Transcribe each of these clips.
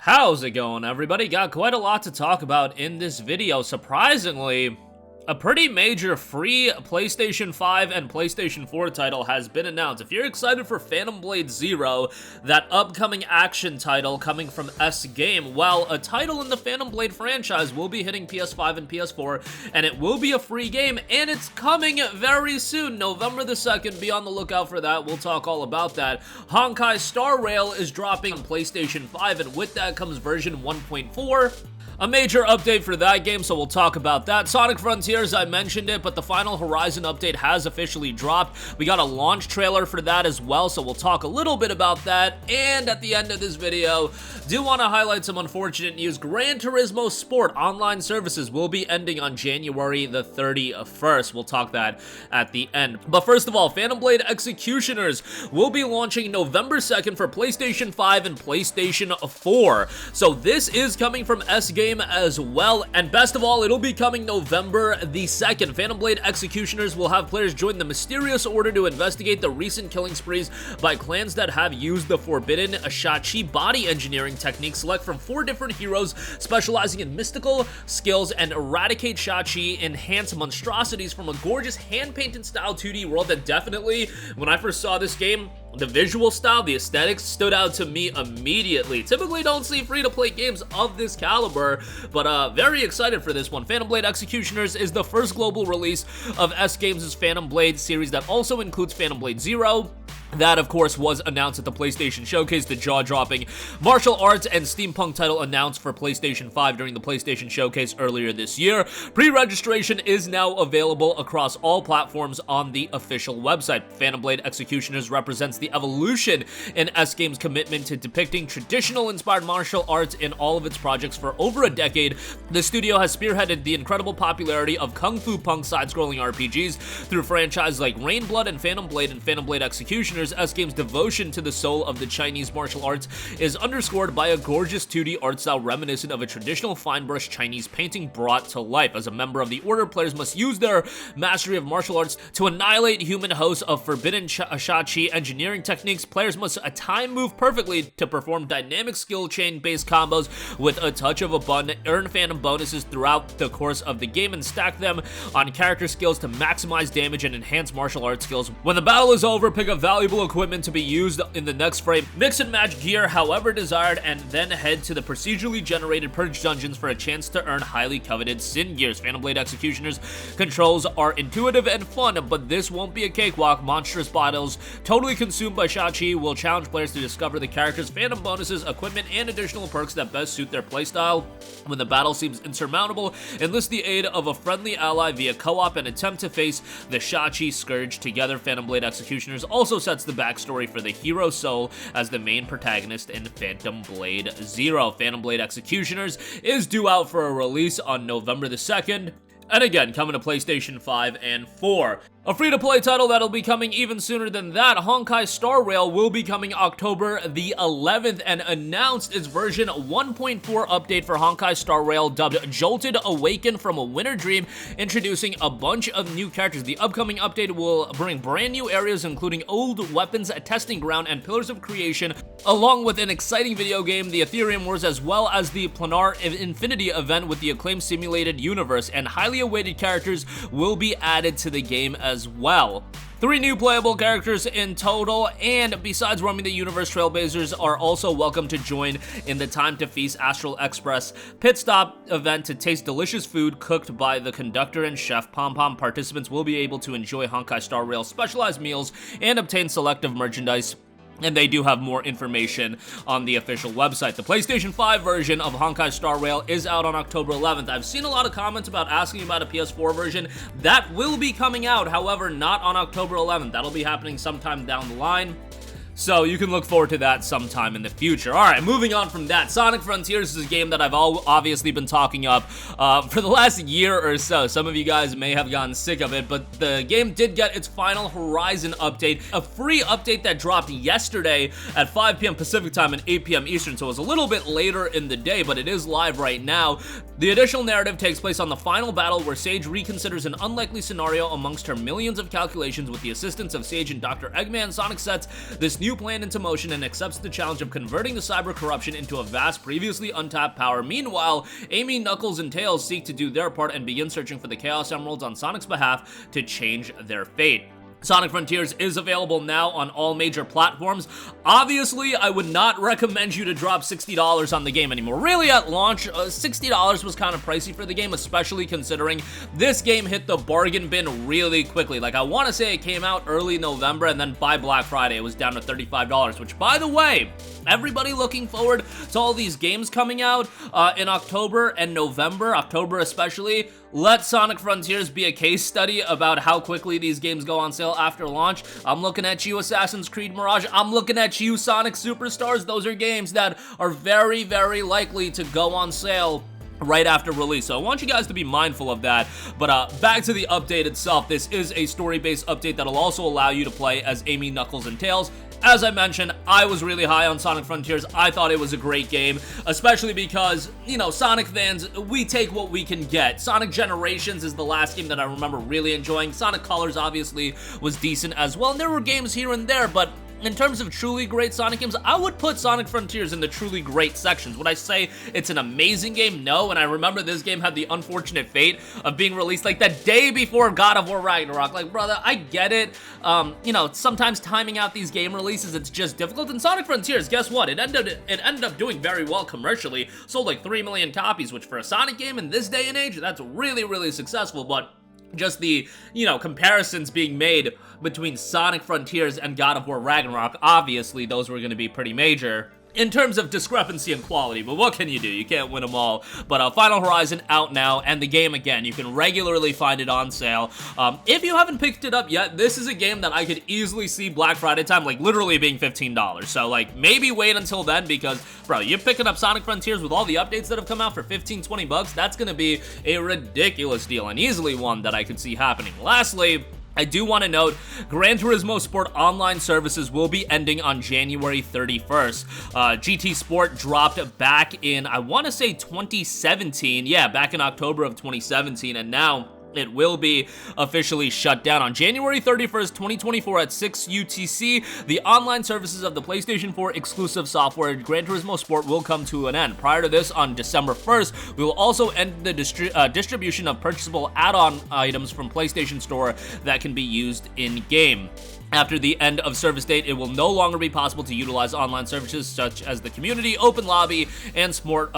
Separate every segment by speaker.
Speaker 1: How's it going, everybody? Got quite a lot to talk about in this video. Surprisingly, a pretty major free PlayStation 5 and PlayStation 4 title has been announced. If you're excited for Phantom Blade Zero, that upcoming action title coming from S-Game, well, a title in the Phantom Blade franchise will be hitting PS5 and PS4, and it will be a free game, and it's coming very soon, November the 2nd. Be on the lookout for that. We'll talk all about that. Honkai Star Rail is dropping on PlayStation 5, and with that comes version 1.4. A major update for that game, so we'll talk about that. Sonic Frontiers, I mentioned it, but the final Horizon update has officially dropped. We got a launch trailer for that as well, so we'll talk a little bit about that. And at the end of this video, do want to highlight some unfortunate news. Gran Turismo Sport online services will be ending on January the 31st. We'll talk that at the end. But first of all, Phantom Blade Executioners will be launching November 2nd for PlayStation 5 and PlayStation 4. So this is coming from S-Game as well, and best of all, it'll be coming November the 2nd. Phantom Blade Executioners will have players join the mysterious order to investigate the recent killing sprees by clans that have used the forbidden Shachi body engineering technique. Select from 4 different heroes specializing in mystical skills and eradicate Shachi enhance monstrosities from a gorgeous hand-painted style 2D world that definitely, when I first saw this game, the visual style, the aesthetics stood out to me immediately. Typically don't see free-to-play games of this caliber, but very excited for this one. Phantom Blade Executioners is the first global release of S-Games' Phantom Blade series that also includes Phantom Blade Zero. That, of course, was announced at the PlayStation Showcase, the jaw-dropping martial arts and steampunk title announced for PlayStation 5 during the PlayStation Showcase earlier this year. Pre-registration is now available across all platforms on the official website. Phantom Blade Executioners represents the evolution in S-Game's commitment to depicting traditional-inspired martial arts in all of its projects for over a decade. The studio has spearheaded the incredible popularity of Kung Fu Punk side-scrolling RPGs through franchises like Rain Blood and Phantom Blade Executioners. S-Game's devotion to the soul of the Chinese martial arts is underscored by a gorgeous 2D art style reminiscent of a traditional fine brush Chinese painting brought to life. As a member of the Order, players must use their mastery of martial arts to annihilate human hosts of forbidden Shachi engineering techniques. Players must time move perfectly to perform dynamic skill chain-based combos with a touch of abundance, earn phantom bonuses throughout the course of the game, and stack them on character skills to maximize damage and enhance martial arts skills. When the battle is over, pick up valuable equipment to be used in the next frame, mix and match gear however desired, and then head to the procedurally generated purge dungeons for a chance to earn highly coveted Sin Gears. Phantom Blade Executioners controls are intuitive and fun, but this won't be a cakewalk. Monstrous battles totally consumed by Shachi will challenge players to discover the character's phantom bonuses, equipment, and additional perks that best suit their playstyle. When the battle seems insurmountable, enlist the aid of a friendly ally via co-op and attempt to face the Shachi Scourge together. Phantom Blade Executioners also sets the backstory for the hero Soul as the main protagonist in Phantom Blade Zero. Phantom Blade Executioners is due out for a release on November the 2nd, and again, coming to PlayStation 5 and 4. A free-to-play title that'll be coming even sooner than that, Honkai Star Rail, will be coming October the 11th and announced its version 1.4 update for Honkai Star Rail, dubbed Jolted Awaken from a Winter Dream, introducing a bunch of new characters. The upcoming update will bring brand new areas including old weapons, a testing ground, and pillars of creation, along with an exciting video game, the Ethereum Wars, as well as the Planar Infinity event with the acclaimed simulated universe, and highly awaited characters will be added to the game as well. 3 new playable characters in total, and besides roaming the universe, Trailblazers are also welcome to join in the Time to Feast Astral Express pit stop event to taste delicious food cooked by the conductor and chef Pom Pom. Participants will be able to enjoy Honkai Star Rail specialized meals and obtain selective merchandise, and they do have more information on the official website. The PlayStation 5 version of Honkai Star Rail is out on October 11th. I've seen a lot of comments about asking about a PS4 version. That will be coming out, however, not on October 11th. That'll be happening sometime down the line. So you can look forward to that sometime in the future. Alright, moving on from that, Sonic Frontiers is a game that I've obviously been talking up for the last year or so. Some of you guys may have gotten sick of it, but the game did get its final Horizon update, a free update that dropped yesterday at 5 p.m. Pacific time and 8 p.m. Eastern, so it was a little bit later in the day, but it is live right now. The additional narrative takes place on the final battle where Sage reconsiders an unlikely scenario amongst her millions of calculations. With the assistance of Sage and Dr. Eggman, Sonic sets this new plan into motion and accepts the challenge of converting the cyber corruption into a vast, previously untapped power. Meanwhile, Amy, Knuckles, and Tails seek to do their part and begin searching for the Chaos Emeralds on Sonic's behalf to change their fate. Sonic Frontiers is available now on all major platforms. Obviously, I would not recommend you to drop $60 on the game anymore. Really, at launch, $60 was kind of pricey for the game, especially considering this game hit the bargain bin really quickly. Like, I want to say it came out early November, and then by Black Friday, it was down to $35, which, by the way, everybody looking forward to all these games coming out in October and November, October especially. Let Sonic Frontiers be a case study about how quickly these games go on sale after launch. I'm looking at you, Assassin's Creed Mirage. I'm looking at you, Sonic Superstars. Those are games that are very, very likely to go on sale right after release, so I want you guys to be mindful of that. But back to the update itself. This is a story-based update that'll also allow you to play as Amy, Knuckles, and Tails. As I mentioned, I was really high on Sonic Frontiers. I thought it was a great game, especially because, you know, Sonic fans, we take what we can get. Sonic Generations is the last game that I remember really enjoying. Sonic Colors, obviously, was decent as well, and there were games here and there, but in terms of truly great Sonic games, I would put Sonic Frontiers in the truly great sections. Would I say it's an amazing game? No, and I remember this game had the unfortunate fate of being released like the day before God of War Ragnarok. Like, brother, I get it. You know, sometimes timing out these game releases, it's just difficult. And Sonic Frontiers, guess what? It ended up doing very well commercially. Sold like 3 million copies, which for a Sonic game in this day and age, that's really, really successful. But just the, you know, comparisons being made between Sonic Frontiers and God of War Ragnarok, obviously those were going to be pretty major in terms of discrepancy and quality, but what can you do? You can't win them all. But Final Horizon out now, and the game, again, you can regularly find it on sale. If you haven't picked it up yet, this is a game that I could easily see Black Friday time, like, literally being $15. So, like, maybe wait until then, because, bro, you're picking up Sonic Frontiers with all the updates that have come out for 15, 20 bucks, that's gonna be a ridiculous deal, and easily one that I could see happening. Lastly, I do want to note, Gran Turismo Sport online services will be ending on January 31st. GT Sport dropped back in, I want to say 2017. Yeah, back in October of 2017, and now it will be officially shut down on January 31st, 2024 at 6 UTC. The online services of the PlayStation 4 exclusive software Gran Turismo Sport will come to an end. Prior to this, on December 1st, we will also end the distribution of purchasable add-on items from PlayStation Store that can be used in-game. After the end of service date, it will no longer be possible to utilize online services such as the community, open lobby, and sport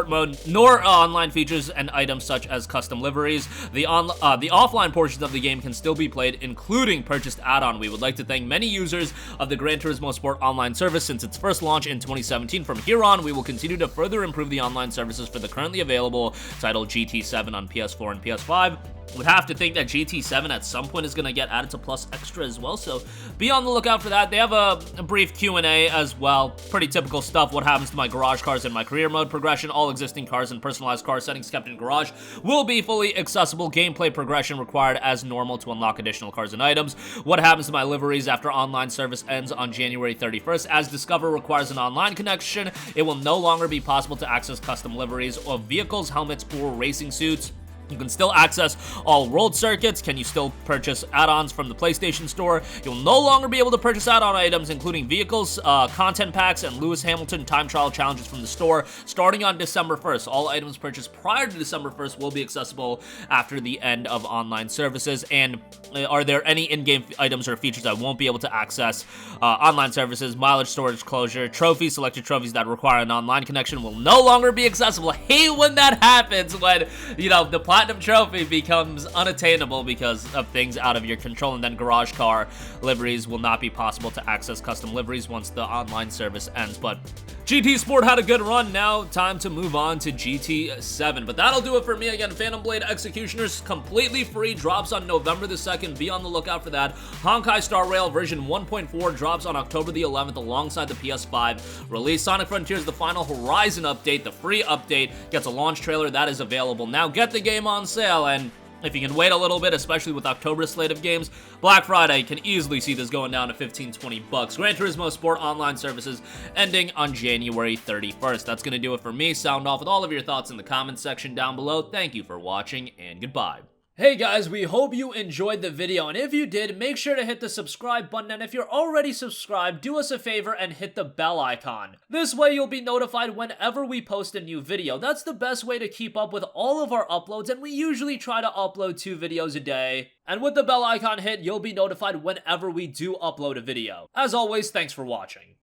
Speaker 1: mode, nor online features and items such as custom liveries. The offline portions of the game can still be played, including purchased add-on. We would like to thank many users of the Gran Turismo Sport online service since its first launch in 2017. From here on, we will continue to further improve the online services for the currently available title GT7 on PS4 and PS5. Would have to think that GT7 at some point is going to get added to Plus Extra as well, so be on the lookout for that. They have a brief Q&A as well. Pretty typical stuff. What happens to my garage cars in my career mode progression? All existing cars and personalized car settings kept in garage will be fully accessible. Gameplay progression required as normal to unlock additional cars and items. What happens to my liveries after online service ends on January 31st? As Discover requires an online connection, it will no longer be possible to access custom liveries of vehicles, helmets, or racing suits. You can still access all world circuits. Can you still purchase add-ons from the PlayStation Store? You'll no longer be able to purchase add-on items, including vehicles, content packs, and Lewis Hamilton time trial challenges from the store, starting on December 1st. All items purchased prior to December 1st will be accessible after the end of online services. And are there any in-game items or features I won't be able to access? Online services, mileage storage closure, trophies, selected trophies that require an online connection will no longer be accessible. I hate when that happens, when, you know, the Platinum Trophy becomes unattainable because of things out of your control, and then garage car liveries will not be possible to access custom liveries once the online service ends. But GT Sport had a good run. Now time to move on to GT7. But that'll do it for me. Again, Phantom Blade Executioners completely free, drops on November the 2nd. Be on the lookout for that. Honkai Star Rail version 1.4 drops on October the 11th alongside the PS5 release. Sonic Frontiers, the Final Horizon update, the free update, gets a launch trailer that is available now. Get the game on sale, and if you can wait a little bit, especially with October's slate of games, Black Friday can easily see this going down to 15, 20 bucks. Gran Turismo Sport online services ending on January 31st. That's going to do it for me. Sound off with all of your thoughts in the comments section down below. Thank you for watching, and goodbye. Hey guys, we hope you enjoyed the video, and if you did, make sure to hit the subscribe button, and if you're already subscribed, do us a favor and hit the bell icon. This way you'll be notified whenever we post a new video. That's the best way to keep up with all of our uploads, and we usually try to upload 2 videos a day. And with the bell icon hit, you'll be notified whenever we do upload a video. As always, thanks for watching.